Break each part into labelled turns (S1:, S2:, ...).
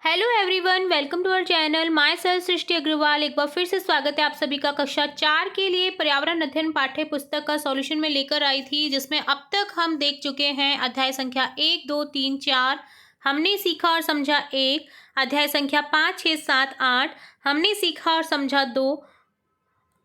S1: Hello everyone, welcome to our channel. Myself Srishti Agarwal. एक बार फिर से स्वागत है आप सभी का। कक्षा 4 के लिए पर्यावरण अध्ययन पाठ्य पुस्तक का सॉल्यूशन में लेकर आई थी, जिसमें अब तक हम देख चुके हैं अध्याय संख्या 1, 2, 3, 4 हमने सीखा और समझा 1, अध्याय संख्या 5, 6, 7, 8 हमने सीखा और समझा 2।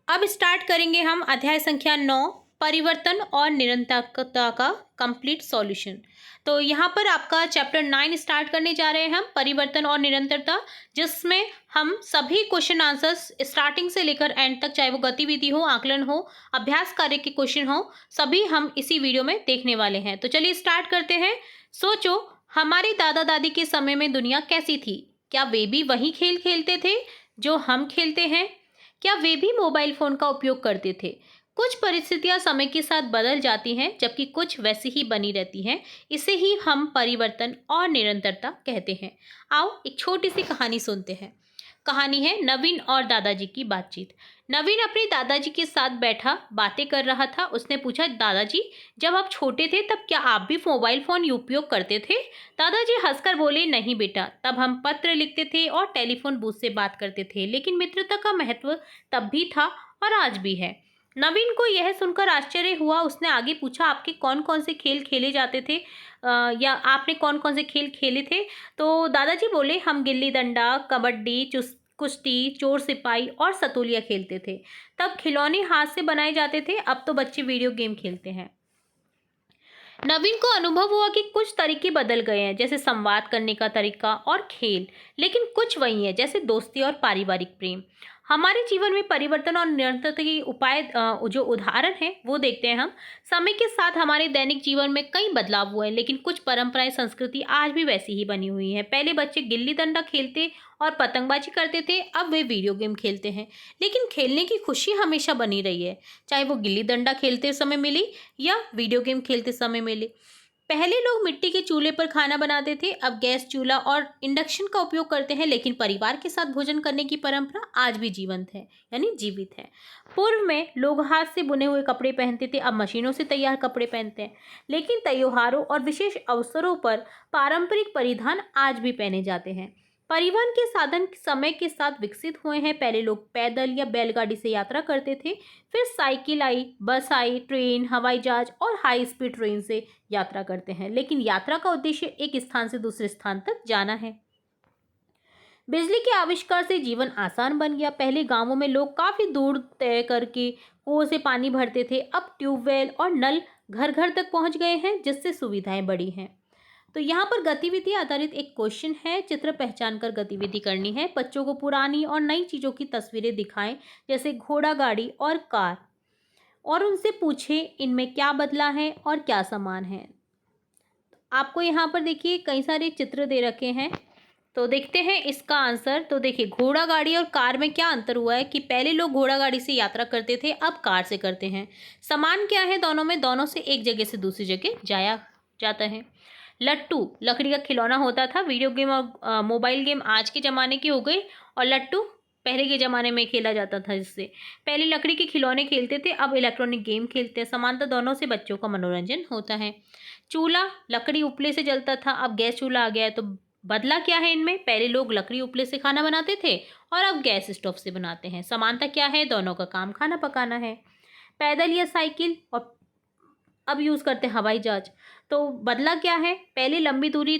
S1: अब स्टार्ट करेंगे हम अध्याय संख्या 9, परिवर्तन और निरंतरता का कंप्लीट सॉल्यूशन। तो यहाँ पर आपका चैप्टर 9 स्टार्ट करने जा रहे हैं हम, परिवर्तन और निरंतरता, जिसमें हम सभी क्वेश्चन आंसर्स स्टार्टिंग से लेकर एंड तक, चाहे वो गतिविधि हो, आकलन हो, अभ्यास कार्य के क्वेश्चन हो, सभी हम इसी वीडियो में देखने वाले हैं। तो चलिए स्टार्ट करते हैं। सोचो, हमारे दादा दादी के समय में दुनिया कैसी थी? क्या वे भी वही खेल खेलते थे जो हम खेलते हैं? क्या वे भी मोबाइल फोन का उपयोग करते थे? कुछ परिस्थितियां समय के साथ बदल जाती हैं, जबकि कुछ वैसी ही बनी रहती हैं। इसे ही हम परिवर्तन और निरंतरता कहते हैं। आओ एक छोटी सी कहानी सुनते हैं। कहानी है नवीन और दादाजी की बातचीत। नवीन अपने दादाजी के साथ बैठा बातें कर रहा था। उसने पूछा, दादाजी, जब आप छोटे थे तब क्या आप भी मोबाइल फोन उपयोग करते थे? दादाजी हंसकर बोले, नहीं बेटा, तब हम पत्र लिखते थे और टेलीफोन बूथ से बात करते थे, लेकिन मित्रता का महत्व तब भी था और आज भी है। नवीन को यह सुनकर आश्चर्य हुआ। उसने आगे पूछा, आपके कौन कौन से खेल खेले जाते थे, या आपने कौन कौन से खेल खेले थे? तो दादाजी बोले, हम गिल्ली डंडा, कबड्डी, कुश्ती, चोर सिपाही और सतोलिया खेलते थे। तब खिलौने हाथ से बनाए जाते थे, अब तो बच्चे वीडियो गेम खेलते हैं। नवीन को अनुभव हुआ कि कुछ तरीके बदल गए हैं, जैसे संवाद करने का तरीका और खेल, लेकिन कुछ वही है, जैसे दोस्ती और पारिवारिक प्रेम। हमारे जीवन में परिवर्तन और निरंतरता के उपाय, जो उदाहरण है वो देखते हैं हम। समय के साथ हमारे दैनिक जीवन में कई बदलाव हुए हैं, लेकिन कुछ परंपराएं, संस्कृति आज भी वैसी ही बनी हुई है। पहले बच्चे गिल्ली डंडा खेलते और पतंगबाजी करते थे, अब वे वीडियो गेम खेलते हैं, लेकिन खेलने की खुशी हमेशा बनी रही है, चाहे वो गिल्ली डंडा खेलते समय मिली या वीडियो गेम खेलते समय मिले। पहले लोग मिट्टी के चूल्हे पर खाना बनाते थे, अब गैस चूल्हा और इंडक्शन का उपयोग करते हैं, लेकिन परिवार के साथ भोजन करने की परंपरा आज भी जीवंत है, यानी जीवित है। पूर्व में लोग हाथ से बुने हुए कपड़े पहनते थे, अब मशीनों से तैयार कपड़े पहनते हैं, लेकिन त्योहारों और विशेष अवसरों पर पारंपरिक परिधान आज भी पहने जाते हैं। परिवहन के साधन समय के साथ विकसित हुए हैं। पहले लोग पैदल या बैलगाड़ी से यात्रा करते थे, फिर साइकिल आई, बस आई, ट्रेन, हवाई जहाज और हाई स्पीड ट्रेन से यात्रा करते हैं, लेकिन यात्रा का उद्देश्य एक स्थान से दूसरे स्थान तक जाना है। बिजली के आविष्कार से जीवन आसान बन गया। पहले गांवों में लोग काफी दूर तय करके कुओं से पानी भरते थे, अब ट्यूबवेल और नल घर घर तक पहुंच गए हैं, जिससे सुविधाएं बढ़ी हैं। तो यहाँ पर गतिविधि आधारित एक क्वेश्चन है। चित्र पहचान कर गतिविधि करनी है। बच्चों को पुरानी और नई चीज़ों की तस्वीरें दिखाएं, जैसे घोड़ा गाड़ी और कार, और उनसे पूछें इनमें क्या बदला है और क्या समान है। आपको यहाँ पर देखिए कई सारे चित्र दे रखे हैं, तो देखते हैं इसका आंसर। तो देखिए, घोड़ा गाड़ी और कार में क्या अंतर हुआ है कि पहले लोग घोड़ा गाड़ी से यात्रा करते थे, अब कार से करते हैं। समान क्या है दोनों में? दोनों से एक जगह से दूसरी जगह जाया जाता है। लट्टू लकड़ी का खिलौना होता था। वीडियो गेम और मोबाइल गेम आज के ज़माने की हो गई, और लट्टू पहले के ज़माने में खेला जाता था। जिससे पहले लकड़ी के खिलौने खेलते थे, अब इलेक्ट्रॉनिक गेम खेलते हैं। समानता दोनों से बच्चों का मनोरंजन होता है। चूल्हा लकड़ी उपले से जलता था, अब गैस चूल्हा आ गया है। तो बदला क्या है इनमें? पहले लोग लकड़ी उपले से खाना बनाते थे और अब गैस स्टोव से बनाते हैं। समानता क्या है? दोनों का काम खाना पकाना है। पैदल या साइकिल, और अब यूज़ करते हैं हवाई जहाज। तो बदला क्या है? पहले लंबी दूरी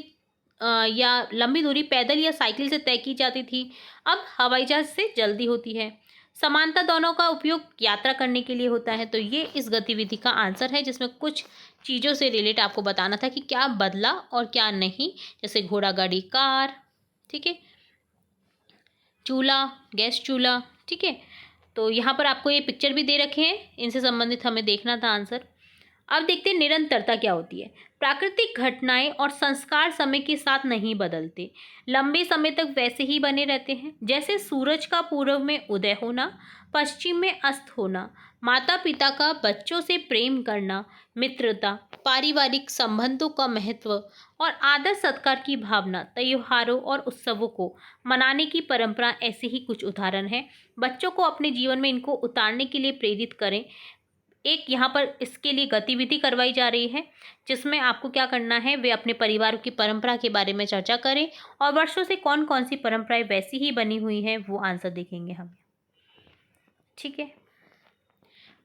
S1: पैदल या साइकिल से तय की जाती थी, अब हवाई जहाज से जल्दी होती है। समानता दोनों का उपयोग यात्रा करने के लिए होता है। तो ये इस गतिविधि का आंसर है, जिसमें कुछ चीज़ों से रिलेट आपको बताना था कि क्या बदला और क्या नहीं, जैसे घोड़ा गाड़ी कार, ठीक है, चूल्हा गैस चूल्हा, ठीक है। तो यहाँ पर आपको ये पिक्चर भी दे रखे हैं, इनसे संबंधित हमें देखना था आंसर। अब देखते हैं निरंतरता क्या होती है। प्राकृतिक घटनाएं और संस्कार समय के साथ नहीं बदलते, लंबे समय तक वैसे ही बने रहते हैं, जैसे सूरज का पूर्व में उदय होना, पश्चिम में अस्त होना, माता पिता का बच्चों से प्रेम करना, मित्रता, पारिवारिक संबंधों का महत्व और आदर सत्कार की भावना, त्योहारों और उत्सवों को मनाने की परंपरा, ऐसे ही कुछ उदाहरण हैं। बच्चों को अपने जीवन में इनको उतारने के लिए प्रेरित करें। एक यहाँ पर इसके लिए गतिविधि करवाई जा रही है, जिसमें आपको क्या करना है, वे अपने परिवार की परंपरा के बारे में चर्चा करें और वर्षों से कौन कौन सी परंपराएं वैसी ही बनी हुई हैं, वो आंसर देखेंगे हम। ठीक है,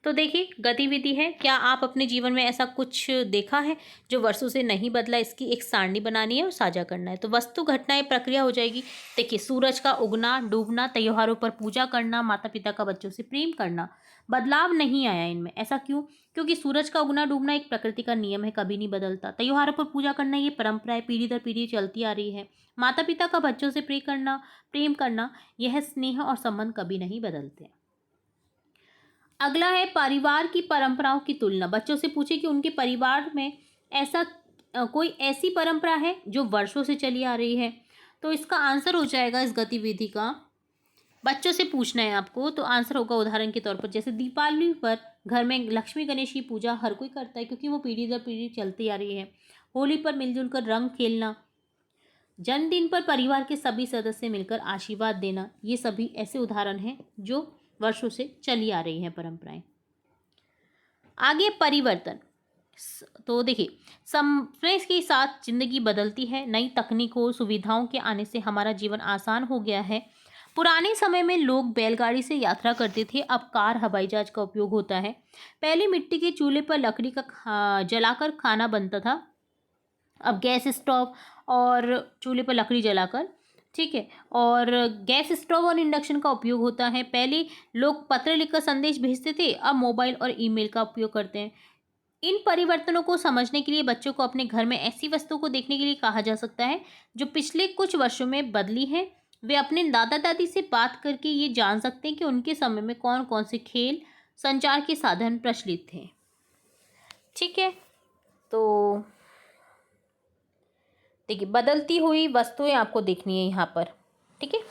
S1: तो देखिए गतिविधि है, क्या आप अपने जीवन में ऐसा कुछ देखा है जो वर्षों से नहीं बदला, इसकी एक सारणी बनानी है और साझा करना है। तो वस्तु, घटनाएं, प्रक्रिया हो जाएगी। देखिए, सूरज का उगना, डूबना, त्योहारों पर पूजा करना, माता पिता का बच्चों से प्रेम करना, बदलाव नहीं आया इनमें। ऐसा क्यों? क्योंकि सूरज का उगना डूबना एक प्रकृति का नियम है, कभी नहीं बदलता। त्योहारों पर पूजा करना, ये परंपरा है, पीढ़ी दर पीढ़ी चलती आ रही है। माता पिता का बच्चों से प्रेम करना, यह स्नेह और संबंध कभी नहीं बदलते। अगला है परिवार की परंपराओं की तुलना। बच्चों से पूछे कि उनके परिवार में ऐसा कोई ऐसी परंपरा है जो वर्षों से चली आ रही है। तो इसका आंसर हो जाएगा, इस गतिविधि का बच्चों से पूछना है आपको, तो आंसर होगा उदाहरण के तौर पर, जैसे दीपावली पर घर में लक्ष्मी गणेश की पूजा हर कोई करता है, क्योंकि वो पीढ़ी दर पीढ़ी चलती आ रही है। होली पर मिलजुल कर रंग खेलना, जन्मदिन पर परिवार के सभी सदस्य मिलकर आशीर्वाद देना, ये सभी ऐसे उदाहरण हैं जो वर्षों से चली आ रही हैं परंपराएं। आगे परिवर्तन। तो देखिए, समय के साथ जिंदगी बदलती है, नई तकनीकों सुविधाओं के आने से हमारा जीवन आसान हो गया है। पुराने समय में लोग बैलगाड़ी से यात्रा करते थे, अब कार हवाई जहाज का उपयोग होता है। पहले मिट्टी के चूल्हे पर लकड़ी का जलाकर खाना बनता था, अब गैस स्टोव और चूल्हे पर लकड़ी जलाकर, ठीक है, और गैस स्टोव और इंडक्शन का उपयोग होता है। पहले लोग पत्र लिखकर संदेश भेजते थे, अब मोबाइल और ईमेल का उपयोग करते हैं। इन परिवर्तनों को समझने के लिए बच्चों को अपने घर में ऐसी वस्तुओं को देखने के लिए कहा जा सकता है जो पिछले कुछ वर्षों में बदली हैं। वे अपने दादा दादी से बात करके ये जान सकते हैं कि उनके समय में कौन कौन से खेल, संचार के साधन प्रचलित थे। ठीक है, तो देखिए बदलती हुई वस्तुएं आपको देखनी है यहाँ पर। ठीक है,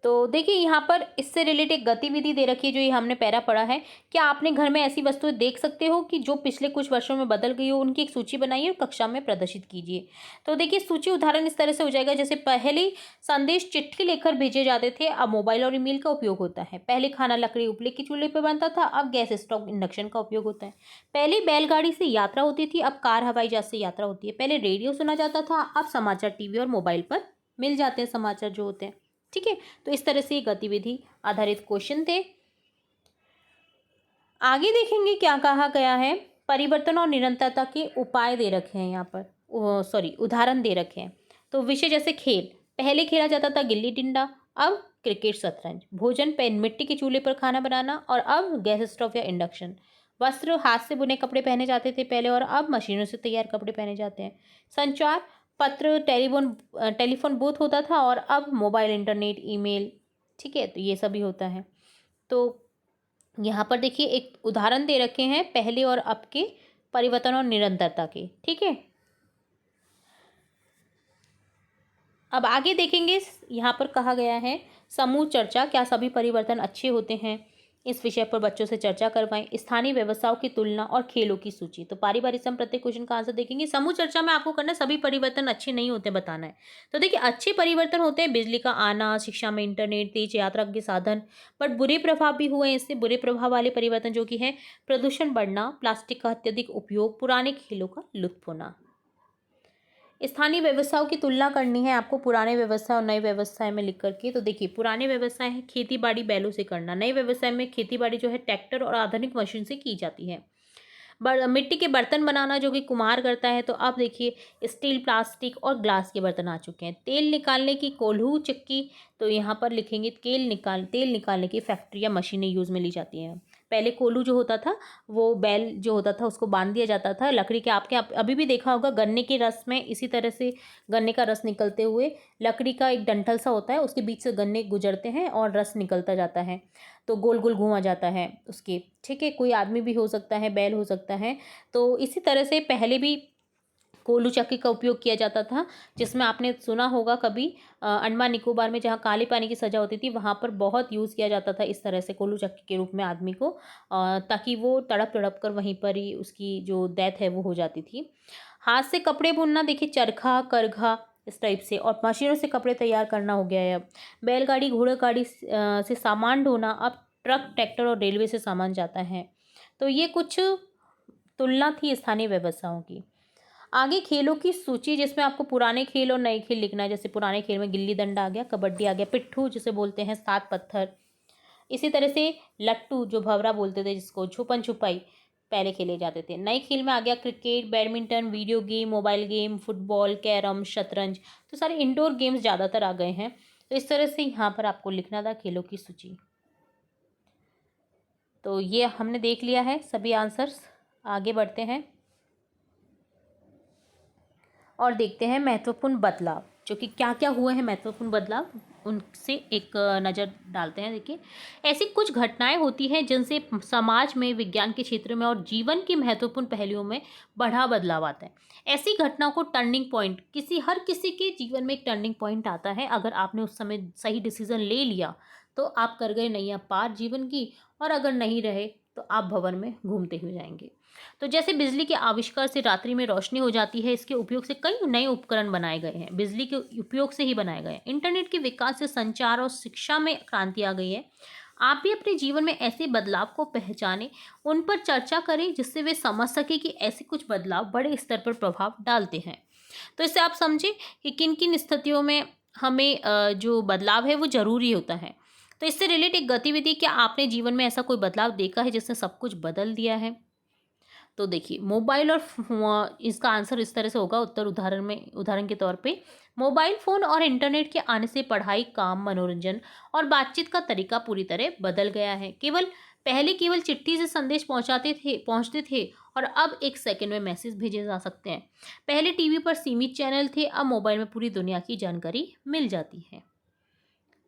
S1: तो देखिए यहाँ पर इससे रिलेटेड एक गतिविधि दे रखी है, जो ये हमने पैरा पढ़ा है। क्या आपने घर में ऐसी वस्तुएं देख सकते हो कि जो पिछले कुछ वर्षों में बदल गई हो? उनकी एक सूची बनाइए और कक्षा में प्रदर्शित कीजिए। तो देखिए सूची उदाहरण इस तरह से हो जाएगा, जैसे पहले संदेश चिट्ठी लेकर भेजे जाते थे, अब मोबाइल और ईमेल का उपयोग होता है। पहले खाना लकड़ी उपले के चूल्हे पर बनता था, अब गैस स्टोव इंडक्शन का उपयोग होता है। पहले बैलगाड़ी से यात्रा होती थी, अब कार हवाई जहाज से यात्रा होती है। पहले रेडियो सुना जाता था, अब समाचार टीवी और मोबाइल पर मिल जाते हैं समाचार जो होते हैं। ठीक है, तो इस तरह से ये गतिविधि आधारित क्वेश्चन थे। आगे देखेंगे क्या कहा गया है। परिवर्तन और निरंतरता के उपाय दे रखे हैं यहाँ पर, सॉरी उदाहरण दे रखे हैं। तो विषय जैसे खेल, पहले खेला जाता था गिल्ली डंडा, अब क्रिकेट शतरंज। भोजन, पेन मिट्टी के चूल्हे पर खाना बनाना और अब गैस स्टोव या इंडक्शन। वस्त्र, हाथ से बुने कपड़े पहने जाते थे पहले और अब मशीनों से तैयार कपड़े पहने जाते हैं। संचार, पत्र, टेलीफोन बूथ होता था और अब मोबाइल, इंटरनेट, ईमेल। ठीक है, तो ये सभी होता है। तो यहाँ पर देखिए एक उदाहरण दे रखे हैं पहले और अब के परिवर्तन और निरंतरता के। ठीक है, अब आगे देखेंगे। यहाँ पर कहा गया है समूह चर्चा, क्या सभी परिवर्तन अच्छे होते हैं? इस विषय पर बच्चों से चर्चा करवाएं। स्थानीय व्यवसायों की तुलना और खेलों की सूची। तो बारी बारी से हम प्रत्येक क्वेश्चन का आंसर देखेंगे। समूह चर्चा में आपको करना है सभी परिवर्तन अच्छे नहीं होते बताना है। तो देखिए अच्छे परिवर्तन होते हैं बिजली का आना, शिक्षा में इंटरनेट, तेज यात्रा के साधन, बट बुरे प्रभाव भी हुए हैं इससे। बुरे प्रभाव वाले परिवर्तन जो कि है प्रदूषण बढ़ना, प्लास्टिक का अत्यधिक उपयोग, पुराने खेलों का लुत्फ होना। स्थानीय व्यवसायों की तुलना करनी है आपको पुराने व्यवसाय और नए व्यवसाय में लिख करके। तो देखिए पुराने व्यवसाय है खेती बाड़ी बैलों से करना, नए व्यवसाय में खेती बाड़ी जो है ट्रैक्टर और आधुनिक मशीन से की जाती है। मिट्टी के बर्तन बनाना जो कि कुम्हार करता है, तो अब देखिए स्टील, प्लास्टिक और ग्लास के बर्तन आ चुके हैं। तेल निकालने की कोल्हू चक्की, तो यहाँ पर लिखेंगे तेल निकालने की फैक्ट्री या मशीनें यूज़ में ली जाती हैं। पहले कोल्हू जो होता था वो बैल जो होता था उसको बांध दिया जाता था लकड़ी के। अभी भी देखा होगा गन्ने के रस में इसी तरह से गन्ने का रस निकलते हुए लकड़ी का एक डंठल सा होता है, उसके बीच से गन्ने गुजरते हैं और रस निकलता जाता है, तो गोल गोल घुमा जाता है उसके। ठीक है, कोई आदमी भी हो सकता है, बैल हो सकता है। तो इसी तरह से पहले भी कोल्हू चक्की का उपयोग किया जाता था, जिसमें आपने सुना होगा कभी अंडमान निकोबार में जहाँ काले पानी की सज़ा होती थी वहाँ पर बहुत यूज़ किया जाता था इस तरह से कोल्हू चक्की के रूप में आदमी को, ताकि वो तड़प तड़प कर वहीं पर ही उसकी जो डेथ है वो हो जाती थी। हाथ से कपड़े बुनना, देखिए चरखा, करघा, इस टाइप से, और मशीनों से कपड़े तैयार करना हो गया है अब। बैलगाड़ी घोड़ागाड़ी से सामान ढोना, अब ट्रक ट्रैक्टर और रेलवे से सामान जाता है। तो ये कुछ तुलना थी स्थानीय व्यवसायों की। आगे खेलों की सूची, जिसमें आपको पुराने खेल और नए खेल लिखना है। जैसे पुराने खेल में गिल्ली डंडा आ गया, कबड्डी आ गया, पिट्ठू जिसे बोलते हैं, सात पत्थर। इसी तरह से लट्टू जो भवरा बोलते थे जिसको, छुपन छुपाई पहले खेले जाते थे। नए खेल में आ गया cricket, badminton, video game, mobile game, football, carrom, शतरंज। तो सारे इंडोर गेम्स ज़्यादातर आ गए हैं। तो इस तरह से यहाँ पर आपको लिखना था खेलों की सूची। तो ये हमने देख लिया है सभी आंसर्स। आगे बढ़ते हैं और देखते हैं महत्वपूर्ण बदलाव, जो कि क्या क्या हुए हैं महत्वपूर्ण बदलाव, उनसे एक नज़र डालते हैं। देखिए, ऐसी कुछ घटनाएं होती हैं जिनसे समाज में, विज्ञान के क्षेत्र में और जीवन के महत्वपूर्ण पहलुओं में बड़ा बदलाव आता है। ऐसी घटनाओं को टर्निंग पॉइंट, हर किसी के जीवन में एक टर्निंग पॉइंट आता है। अगर आपने उस समय सही डिसीजन ले लिया तो आप कर गए नैया पार जीवन की, और अगर नहीं रहे तो आप भंवर में घूमते हुए जाएंगे। तो जैसे बिजली के आविष्कार से रात्रि में रोशनी हो जाती है, इसके उपयोग से कई नए उपकरण बनाए गए हैं, बिजली के उपयोग से ही बनाए गए हैं। इंटरनेट के विकास से संचार और शिक्षा में क्रांति आ गई है। आप भी अपने जीवन में ऐसे बदलाव को पहचानें, उन पर चर्चा करें, जिससे वे समझ सके कि ऐसे कुछ बदलाव बड़े स्तर पर प्रभाव डालते हैं। तो इससे आप समझें कि किन किन स्थितियों में हमें जो बदलाव है वो ज़रूरी होता है। तो इससे रिलेट एक गतिविधि, क्या आपने जीवन में ऐसा कोई बदलाव देखा है जिसने सब कुछ बदल दिया है? तो देखिए, मोबाइल और इसका आंसर इस तरह से होगा उत्तर उदाहरण के तौर पे, मोबाइल फ़ोन और इंटरनेट के आने से पढ़ाई, काम, मनोरंजन और बातचीत का तरीका पूरी तरह बदल गया है। पहले केवल चिट्ठी से संदेश पहुंचते थे और अब एक सेकंड में मैसेज भेजे जा सकते हैं। पहले टीवी पर सीमित चैनल थे, अब मोबाइल में पूरी दुनिया की जानकारी मिल जाती है।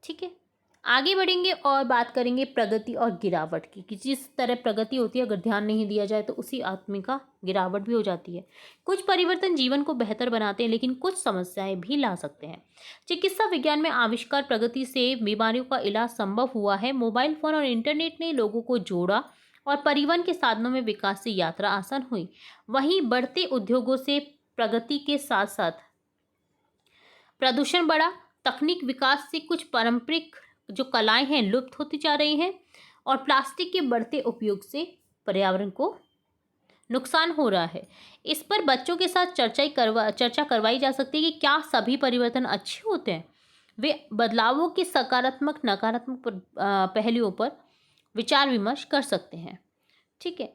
S1: ठीक है, आगे बढ़ेंगे और बात करेंगे प्रगति और गिरावट की, कि जिस तरह प्रगति होती है अगर ध्यान नहीं दिया जाए तो उसी आदमी का गिरावट भी हो जाती है। कुछ परिवर्तन जीवन को बेहतर बनाते हैं, लेकिन कुछ समस्याएं भी ला सकते हैं। चिकित्सा विज्ञान में आविष्कार, प्रगति से बीमारियों का इलाज संभव हुआ है। मोबाइल फोन और इंटरनेट ने लोगों को जोड़ा और परिवहन के साधनों में विकास से यात्रा आसान हुई। वहीं बढ़ते उद्योगों से प्रगति के साथ साथ प्रदूषण बढ़ा। तकनीक विकास से कुछ पारंपरिक जो कलाएं हैं लुप्त होती जा रही हैं, और प्लास्टिक के बढ़ते उपयोग से पर्यावरण को नुकसान हो रहा है। इस पर बच्चों के साथ चर्चा करवाई जा सकती है कि क्या सभी परिवर्तन अच्छे होते हैं। वे बदलावों के सकारात्मक, नकारात्मक पहलुओं पर विचार विमर्श कर सकते हैं। ठीक है,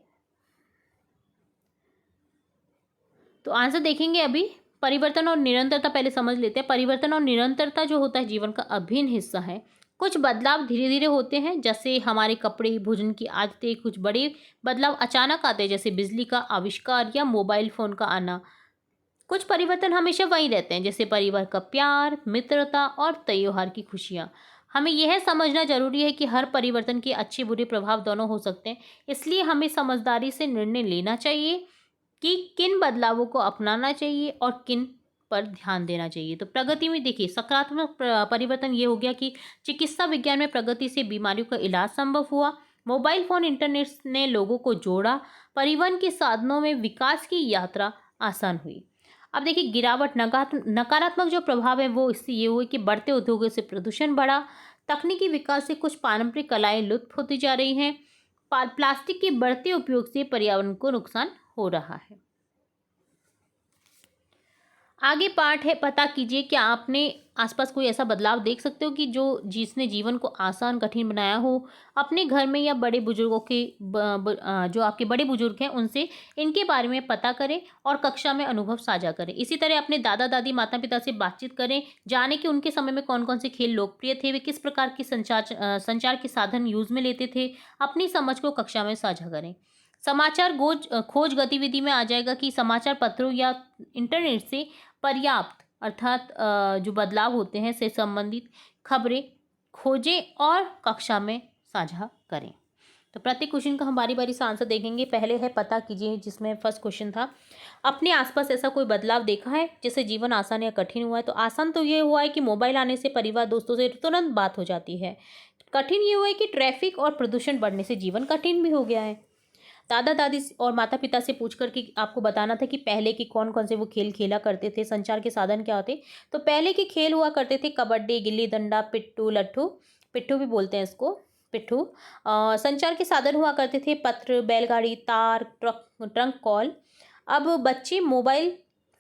S1: तो आंसर देखेंगे अभी। परिवर्तन और निरंतरता पहले समझ लेते हैं। परिवर्तन और निरंतरता जो होता है जीवन का अभिन्न हिस्सा है। कुछ बदलाव धीरे धीरे होते हैं, जैसे हमारे कपड़े, भोजन की आदतें। कुछ बड़े बदलाव अचानक आते हैं, जैसे बिजली का आविष्कार या मोबाइल फोन का आना। कुछ परिवर्तन हमेशा वही रहते हैं, जैसे परिवार का प्यार, मित्रता और त्योहार की खुशियाँ। हमें यह समझना जरूरी है कि हर परिवर्तन के अच्छे बुरे प्रभाव दोनों हो सकते हैं, इसलिए हमें समझदारी से निर्णय लेना चाहिए कि किन बदलावों को अपनाना चाहिए और किन पर ध्यान देना चाहिए। तो प्रगति में देखिए, सकारात्मक परिवर्तन ये हो गया कि चिकित्सा विज्ञान में प्रगति से बीमारियों का इलाज संभव हुआ। मोबाइल फोन, इंटरनेट ने लोगों को जोड़ा। परिवहन के साधनों में विकास की यात्रा आसान हुई। अब देखिए गिरावट, नकारात्मक जो प्रभाव है वो इससे ये हुआ कि बढ़ते उद्योगों से प्रदूषण बढ़ा। तकनीकी विकास से कुछ पारंपरिक कलाएं लुप्त होती जा रही हैं। प्लास्टिक के बढ़ते उपयोग से पर्यावरण को नुकसान हो रहा है। आगे पार्ट है, पता कीजिए क्या आपने आसपास कोई ऐसा बदलाव देख सकते हो कि जिसने जीवन को आसान, कठिन बनाया हो। अपने घर में या बड़े बुजुर्गों के जो आपके बड़े बुजुर्ग हैं उनसे इनके बारे में पता करें और कक्षा में अनुभव साझा करें। इसी तरह अपने दादा दादी, माता पिता से बातचीत करें, जाने कि उनके समय में कौन कौन से खेल लोकप्रिय थे, वे किस प्रकार के संचार के साधन यूज में लेते थे। अपनी समझ को कक्षा में साझा करें। समाचार खोज गतिविधि में आ जाएगा कि समाचार पत्रों या इंटरनेट से पर्याप्त, अर्थात जो बदलाव होते हैं से संबंधित खबरें खोजें और कक्षा में साझा करें। तो प्रत्येक क्वेश्चन का हम बारी बारी से आंसर देखेंगे। पहले है पता कीजिए, जिसमें फर्स्ट क्वेश्चन था, अपने आसपास ऐसा कोई बदलाव देखा है जिससे जीवन आसान या कठिन हुआ है। तो आसान तो ये हुआ है कि मोबाइल आने से परिवार, दोस्तों से तुरंत बात हो जाती है। कठिन ये हुआ है कि ट्रैफिक और प्रदूषण बढ़ने से जीवन कठिन भी हो गया है। दादा दादी और माता पिता से पूछ कर के आपको बताना था कि पहले के कौन कौन से वो खेल खेला करते थे, संचार के साधन क्या होते। तो पहले के खेल हुआ करते थे कबड्डी, गिल्ली डंडा, पिट्ठू लट्ठू, पिट्ठू भी बोलते हैं इसको, पिट्ठू। संचार के साधन हुआ करते थे पत्र, बैलगाड़ी, तार, ट्रंक कॉल। अब बच्चे मोबाइल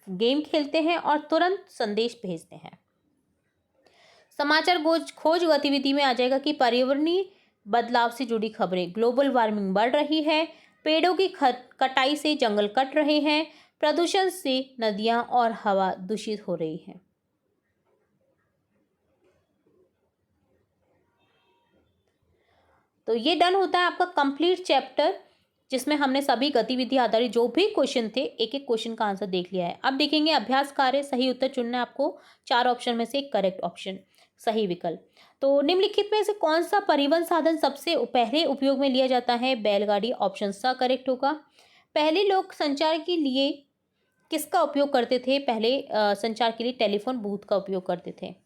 S1: गेम खेलते हैं और तुरंत संदेश भेजते हैं। समाचार खोज गतिविधि में आ जाएगा कि पर्यावरणीय बदलाव से जुड़ी खबरें, ग्लोबल वार्मिंग बढ़ रही है, पेड़ों की कटाई से जंगल कट रहे हैं, प्रदूषण से नदियां और हवा दूषित हो रही है। तो ये डन होता है आपका कंप्लीट चैप्टर, जिसमें हमने सभी गतिविधि आधारित जो भी क्वेश्चन थे, एक एक क्वेश्चन का आंसर देख लिया है। अब देखेंगे अभ्यास कार्य। सही उत्तर चुनना है आपको, 4 ऑप्शन में से एक करेक्ट ऑप्शन, सही विकल्प। तो निम्नलिखित में से कौन सा परिवहन साधन सबसे पहले उपयोग में लिया जाता है? बैलगाड़ी, ऑप्शन सा करेक्ट होगा। पहले लोग संचार के लिए किसका उपयोग करते थे? पहले संचार के लिए टेलीफोन बूथ का उपयोग करते थे।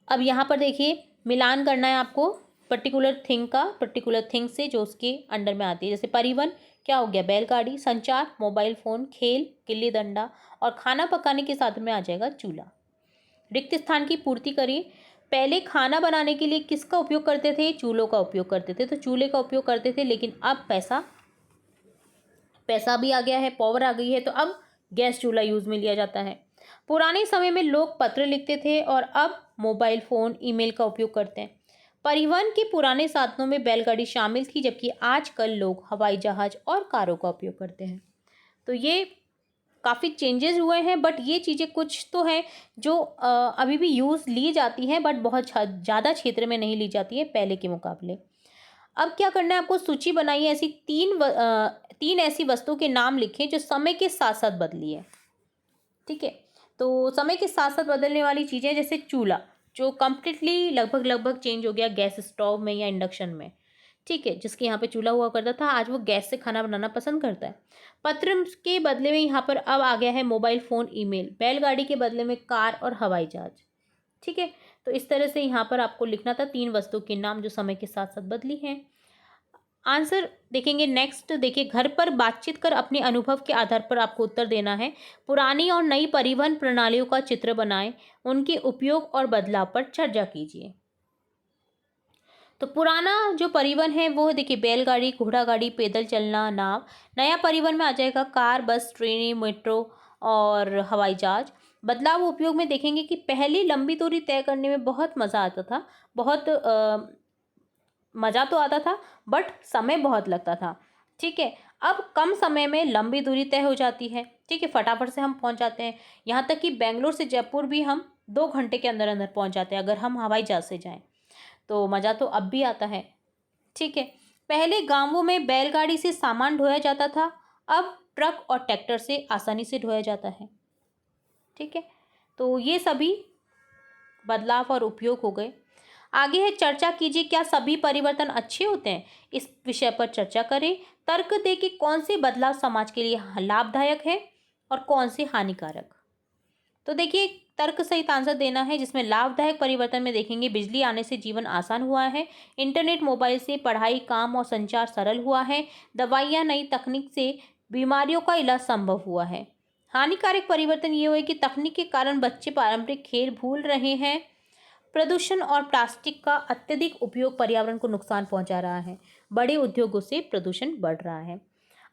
S1: अब यहाँ पर देखिए मिलान करना है आपको पर्टिकुलर थिंग का, पर्टिकुलर थिंग से जो उसके अंडर में आती है। जैसे परिवहन क्या हो गया? बैलगाड़ी, संचार मोबाइल फोन, खेल गिल्ली डंडा, और खाना पकाने के साधन में आ जाएगा चूल्हा। रिक्त स्थान की पूर्ति करिए। पहले खाना बनाने के लिए किसका उपयोग करते थे? चूल्हों का उपयोग करते थे, तो चूल्हे का उपयोग करते थे। लेकिन अब पैसा भी आ गया है, पावर आ गई है, तो अब गैस चूल्हा यूज में लिया जाता है। पुराने समय में लोग पत्र लिखते थे और अब मोबाइल फोन, ईमेल का उपयोग करते हैं। परिवहन के पुराने साधनों में बैलगाड़ी शामिल थी, जबकि आजकल लोग हवाई जहाज और कारों का उपयोग करते हैं। तो ये काफ़ी चेंजेस हुए हैं, बट ये चीज़ें कुछ तो हैं जो अभी भी यूज़ ली जाती हैं, बट बहुत ज़्यादा क्षेत्र में नहीं ली जाती है पहले के मुकाबले। अब क्या करना है आपको? सूची बनाइए ऐसी 3 ऐसी वस्तुओं के नाम लिखें जो समय के साथ साथ बदली है। ठीक है, तो समय के साथ साथ बदलने वाली चीज़ें, जैसे चूल्हा जो कम्प्लीटली लगभग चेंज हो गया गैस स्टोव में या इंडक्शन में। ठीक है, जिसके यहाँ पे चूल्हा हुआ करता था, आज वो गैस से खाना बनाना पसंद करता है। पत्र के बदले में यहाँ पर अब आ गया है मोबाइल फ़ोन, ईमेल। बैलगाड़ी के बदले में कार और हवाई जहाज। ठीक है, तो इस तरह से यहाँ पर आपको लिखना था 3 वस्तुओं के नाम जो समय के साथ साथ बदली हैं। आंसर देखेंगे नेक्स्ट। देखिए, घर पर बातचीत कर अपने अनुभव के आधार पर आपको उत्तर देना है। पुरानी और नई परिवहन प्रणालियों का चित्र बनाएं, उनके उपयोग और बदलाव पर चर्चा कीजिए। तो पुराना जो परिवहन है वो देखिए बैलगाड़ी, घोड़ा गाड़ी, पैदल चलना, नाव। नया परिवहन में आ जाएगा कार, बस, ट्रेनें, मेट्रो और हवाई जहाज। बदलाव उपयोग में देखेंगे कि पहले लंबी दूरी तय करने में बहुत मज़ा आता था, बहुत मज़ा तो आता था, बट समय बहुत लगता था। ठीक है, अब कम समय में लंबी दूरी तय हो जाती है। ठीक है, फटाफट से हम पहुंच जाते हैं। यहाँ तक कि बेंगलोर से जयपुर भी हम 2 घंटे के अंदर अंदर पहुंच जाते हैं अगर हम हवाई जहाज़ से जाएं। तो मज़ा तो अब भी आता है। ठीक है, पहले गांवों में बैलगाड़ी से सामान ढोया जाता था, अब ट्रक और ट्रैक्टर से आसानी से ढोया जाता है। ठीक है, तो ये सभी बदलाव और उपयोग हो गए। आगे है चर्चा कीजिए, क्या सभी परिवर्तन अच्छे होते हैं? इस विषय पर चर्चा करें। तर्क दें कि कौन से बदलाव समाज के लिए लाभदायक है और कौन से हानिकारक। तो देखिए, तर्क सहित आंसर देना है, जिसमें लाभदायक परिवर्तन में देखेंगे बिजली आने से जीवन आसान हुआ है, इंटरनेट मोबाइल से पढ़ाई, काम और संचार सरल हुआ है, दवाइयाँ नई तकनीक से बीमारियों का इलाज संभव हुआ है। हानिकारक परिवर्तन ये हुए कि तकनीक के कारण बच्चे पारंपरिक खेल भूल रहे हैं, प्रदूषण और प्लास्टिक का अत्यधिक उपयोग पर्यावरण को नुकसान पहुंचा रहा है, बड़े उद्योगों से प्रदूषण बढ़ रहा है।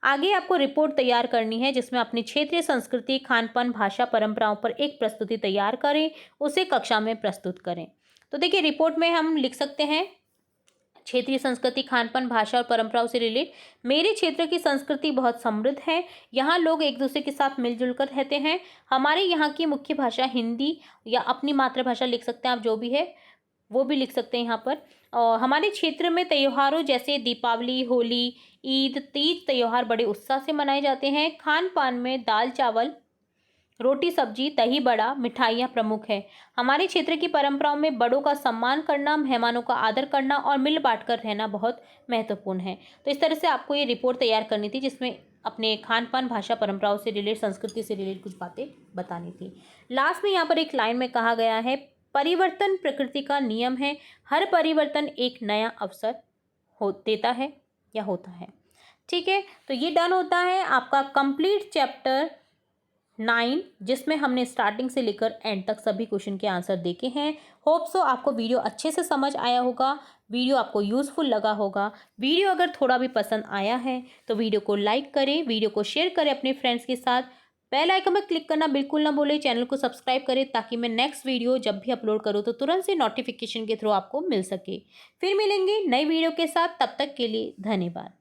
S1: आगे आपको रिपोर्ट तैयार करनी है, जिसमें अपनी क्षेत्रीय संस्कृति, खान पान, भाषा, परंपराओं पर एक प्रस्तुति तैयार करें, उसे कक्षा में प्रस्तुत करें। तो देखिए, रिपोर्ट में हम लिख सकते हैं क्षेत्रीय संस्कृति, खान पान, भाषा और परंपराओं से रिलेट। मेरे क्षेत्र की संस्कृति बहुत समृद्ध है, यहाँ लोग एक दूसरे के साथ मिलजुल कर रहते हैं। हमारे यहाँ की मुख्य भाषा हिंदी या अपनी मातृभाषा लिख सकते हैं आप, जो भी है वो भी लिख सकते हैं यहाँ पर। और हमारे क्षेत्र में त्योहारों जैसे दीपावली, होली, ईद, तीज त्योहार बड़े उत्साह से मनाए जाते हैं। खान पान में दाल चावल, रोटी सब्जी, दही बड़ा, मिठाइयाँ प्रमुख है। हमारे क्षेत्र की परंपराओं में बड़ों का सम्मान करना, मेहमानों का आदर करना और मिल बांट कर रहना बहुत महत्वपूर्ण है। तो इस तरह से आपको ये रिपोर्ट तैयार करनी थी, जिसमें अपने खान पान, भाषा, परंपराओं से रिलेट, संस्कृति से रिलेट कुछ बातें बतानी थी। लास्ट में यहाँ पर एक लाइन में कहा गया है, परिवर्तन प्रकृति का नियम है। हर परिवर्तन एक नया अवसर देता है या होता है। ठीक है, तो ये डन होता है आपका कंप्लीट चैप्टर 9, जिसमें हमने स्टार्टिंग से लेकर एंड तक सभी क्वेश्चन के आंसर देखे हैं। होप सो आपको वीडियो अच्छे से समझ आया होगा, वीडियो आपको यूज़फुल लगा होगा। वीडियो अगर थोड़ा भी पसंद आया है तो वीडियो को लाइक करें, वीडियो को शेयर करें अपने फ्रेंड्स के साथ। बेल आइकन पर क्लिक करना बिल्कुल ना भूलें, चैनल को सब्सक्राइब करें ताकि मैं नेक्स्ट वीडियो जब भी अपलोड करूँ तो तुरंत से नोटिफिकेशन के थ्रू आपको मिल सके। फिर मिलेंगे नई वीडियो के साथ, तब तक के लिए धन्यवाद।